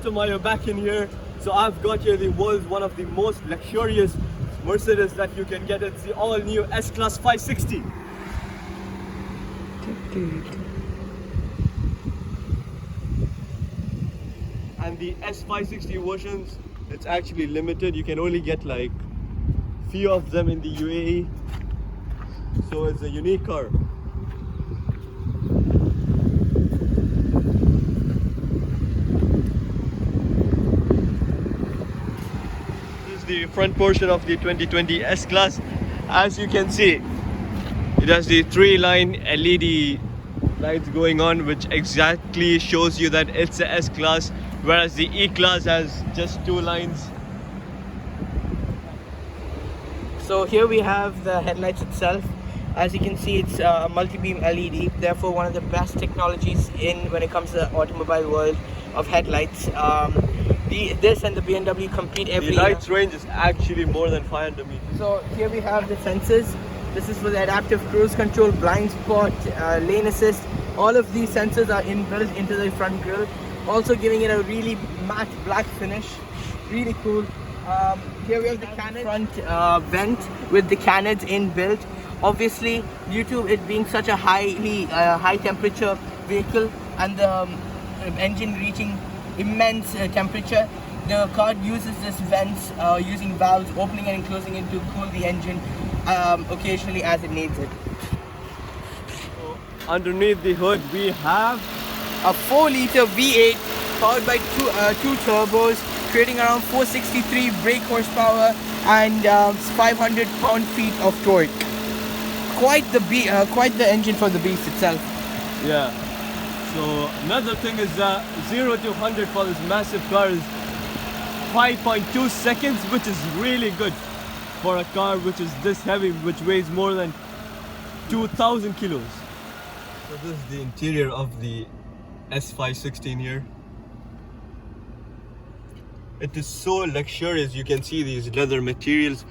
Mr. Mayo back in here. So I've got here the world's one of the most luxurious Mercedes that you can get. It's the all-new S-Class 560. And the S560 versions, it's actually limited. You can only get like few of them in the UAE. So it's a unique car. This is the front portion of the 2020 S-Class. As you can see, it has the 3-line LED lights going on, which exactly shows you that it's a S-Class, whereas the E-Class has just 2 lines. So here we have the headlights itself. As you can see, it's a multi-beam LED, therefore one of the best technologies when it comes to the automobile world of headlights. This and the BMW compete every year. The lights range is actually more than 500 meters. So here we have the sensors. This is for the adaptive cruise control, blind spot, lane assist. All of these sensors are inbuilt into the front grille, also giving it a really matte black finish. Really cool. Here we have the cannon front vent with the cannons inbuilt. Obviously, due to it being such a high temperature vehicle and the engine reaching immense temperature, the car uses this vents using valves opening and closing it to cool the engine occasionally as it needs it. So underneath the hood we have a 4-liter V8 powered by two turbos, creating around 463 brake horsepower and 500 pound-feet of torque. Quite the engine for the beast itself. Yeah. So another thing is 0 to 100 for this massive car is 5.2 seconds, which is really good for a car which is this heavy, which weighs more than 2,000 kilos. So this is the interior of the S560 here. It is so luxurious. You can see these leather materials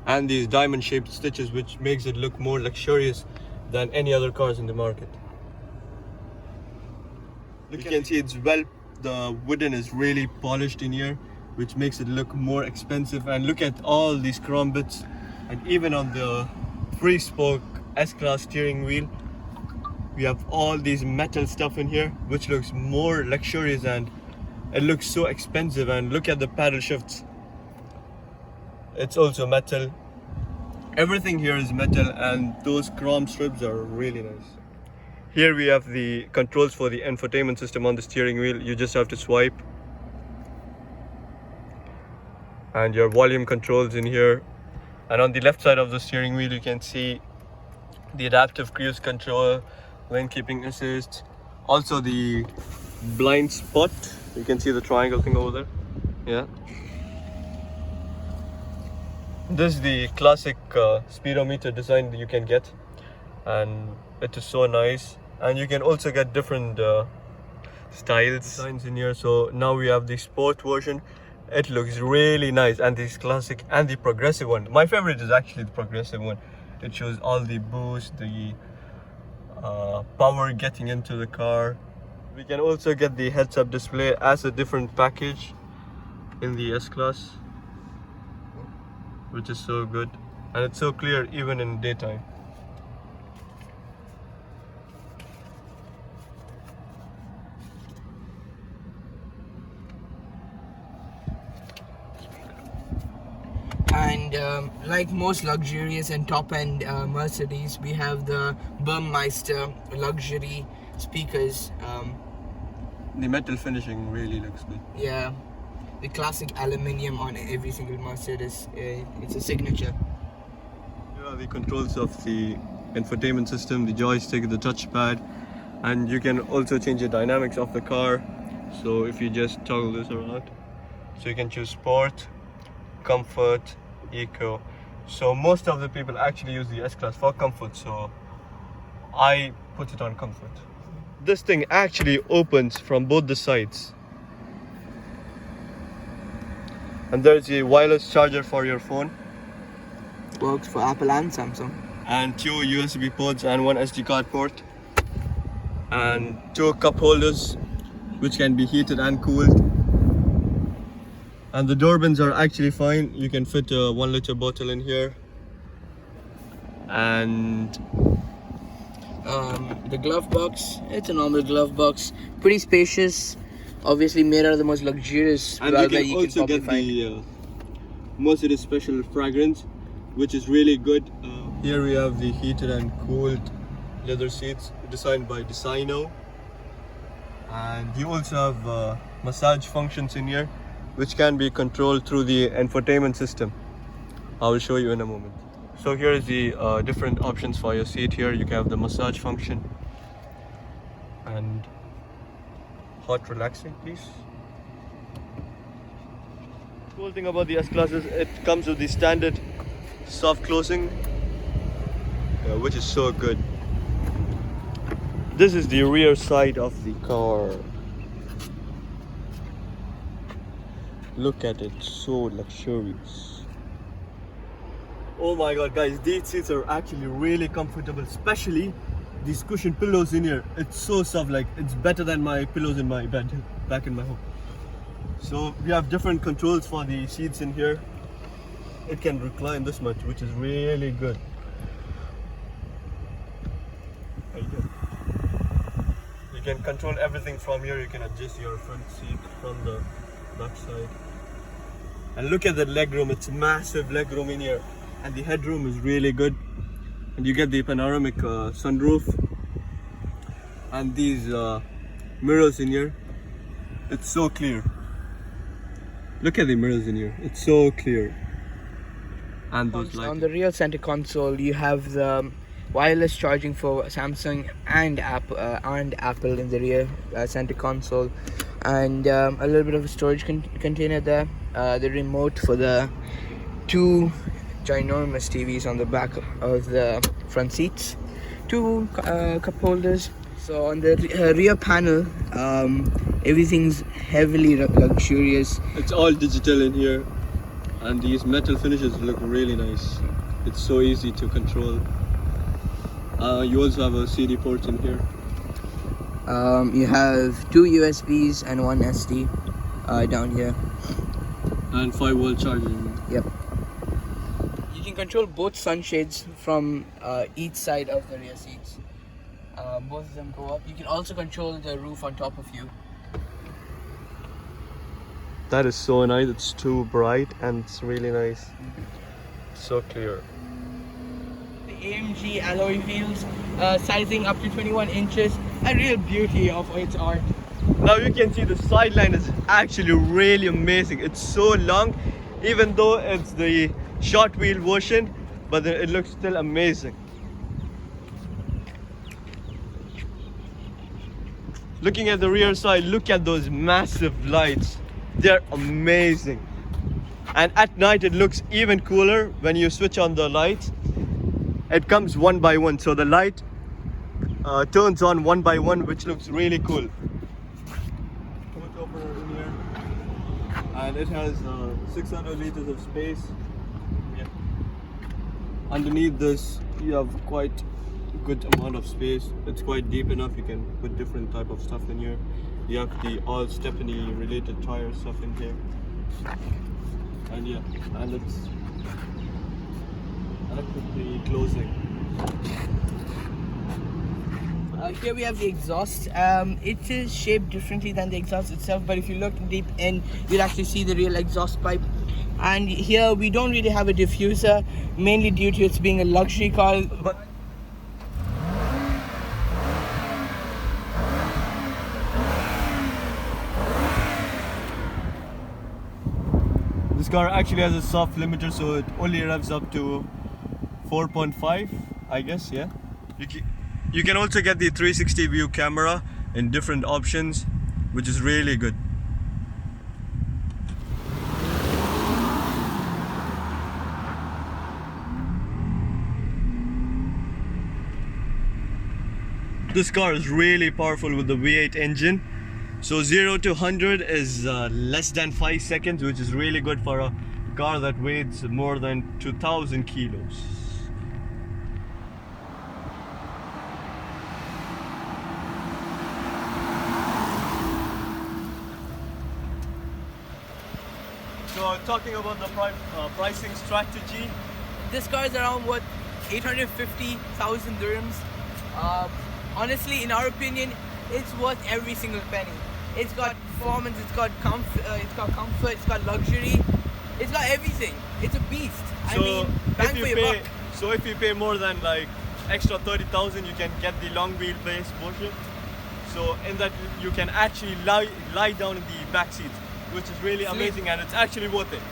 and these diamond shaped stitches, which makes it look more luxurious than any other cars in the market. You can see the wooden is really polished in here, which makes it look more expensive. And look at all these chrome bits, and even on the 3-spoke S-Class steering wheel we have all these metal stuff in here, which looks more luxurious and it looks so expensive. And look at the paddle shifts, it's also metal. Everything here is metal, and those chrome strips are really nice. Here we have the controls for the infotainment system on the steering wheel. You just have to swipe, and your volume controls in here. And on the left side of the steering wheel you can see the adaptive cruise control, lane keeping assist, also the blind spot. You can see the triangle thing over there. Yeah, this is the classic speedometer design that you can get, and it is so nice. And you can also get different styles designs in here. So now we have the sport version. It looks really nice, and this classic and the progressive one. My favorite is actually the progressive one. It shows all the boost, the power getting into the car. We can also get the heads-up display as a different package in the S-Class, which is so good, and it's so clear even in daytime. And like most luxurious and top-end Mercedes, we have the Burmeister luxury speakers. The metal finishing really looks good. Yeah, the classic aluminium on every single Mercedes. It's a signature. Here are the controls of the infotainment system, the joystick, the touchpad, and you can also change the dynamics of the car. So if you just toggle this around, so you can choose sport, comfort, eco. So most of the people actually use the S-Class for comfort, so I put it on comfort. This thing actually opens from both the sides, and there's a wireless charger for your phone. Works for Apple and Samsung. And 2 USB ports and 1 SD card port, and 2 cup holders which can be heated and cooled. And the door bins are actually fine. You can fit a 1 liter bottle in here. And the glove box, it's a normal glove box, pretty spacious, obviously made out of the most luxurious and velvet you can also get the Mercedes special fragrance, which is really good. Here we have the heated and cooled leather seats designed by Designo. And you also have massage functions in here, which can be controlled through the infotainment system. I will show you in a moment. So here is the different options for your seat. Here you can have the massage function and hot relaxing, please. Cool thing about the S-Class is it comes with the standard soft closing, which is so good. This is the rear side of the car. Look at it, so luxurious. Oh my god, guys, these seats are actually really comfortable, especially these cushion pillows in here. It's so soft, like it's better than my pillows in my bed back in my home. So we have different controls for the seats in here. It can recline this much, which is really good. There you go. You can control everything from here. You can adjust your front seat from the back side. And look at the legroom, it's massive legroom in here. And the headroom is really good. And you get the panoramic sunroof. And these mirrors in here. It's so clear. Look at the mirrors in here, it's so clear. And those lights. On the rear center console, you have the wireless charging for Samsung and Apple in the rear center console, and a little bit of a storage container there. The remote for the two ginormous TVs on the back of the front seats, two cup holders. So on the rear panel, everything's heavily luxurious. It's all digital in here, and these metal finishes look really nice. It's so easy to control. You also have a CD port in here. You have two USBs and one SD down here. And 5-volt charging. Yep. You can control both sunshades from each side of the rear seats. Both of them go up. You can also control the roof on top of you. That is so nice. It's too bright and it's really nice. So clear. The AMG alloy wheels, sizing up to 21 inches. A real beauty of its art. Now you can see the sideline is actually really amazing. It's so long, even though it's the short wheel version, but it looks still amazing. Looking at the rear side, look at those massive lights. They're amazing. And at night it looks even cooler when you switch on the lights. It comes one by one, so the light turns on one by one, which looks really cool. Boot opener in here. And it has 600 liters of space. Yeah. Underneath this, you have quite good amount of space. It's quite deep enough. You can put different type of stuff in here. You have the all Stepney related tire stuff in here. And yeah, and it's electrically closing. Here we have the exhaust. It is shaped differently than the exhaust itself, but if you look deep in, you'll actually see the real exhaust pipe. And here we don't really have a diffuser, mainly due to its being a luxury car. But this car actually has a soft limiter, so it only revs up to 4.5, I guess. Yeah. You can also get the 360 view camera in different options, which is really good. This car is really powerful with the V8 engine. So 0 to 100 is less than 5 seconds, which is really good for a car that weighs more than 2,000 kilos. So talking about the pricing strategy, This car is around what, 850,000 dirhams. Honestly, in our opinion, it's worth every single penny. It's got performance, it's got comfort, it's got luxury, it's got everything. It's a beast. I mean, bang for your buck. So if you pay more than like extra 30,000, you can get the long wheelbase version. So in that you can actually lie down in the back seat, which is really amazing, and it's actually worth it.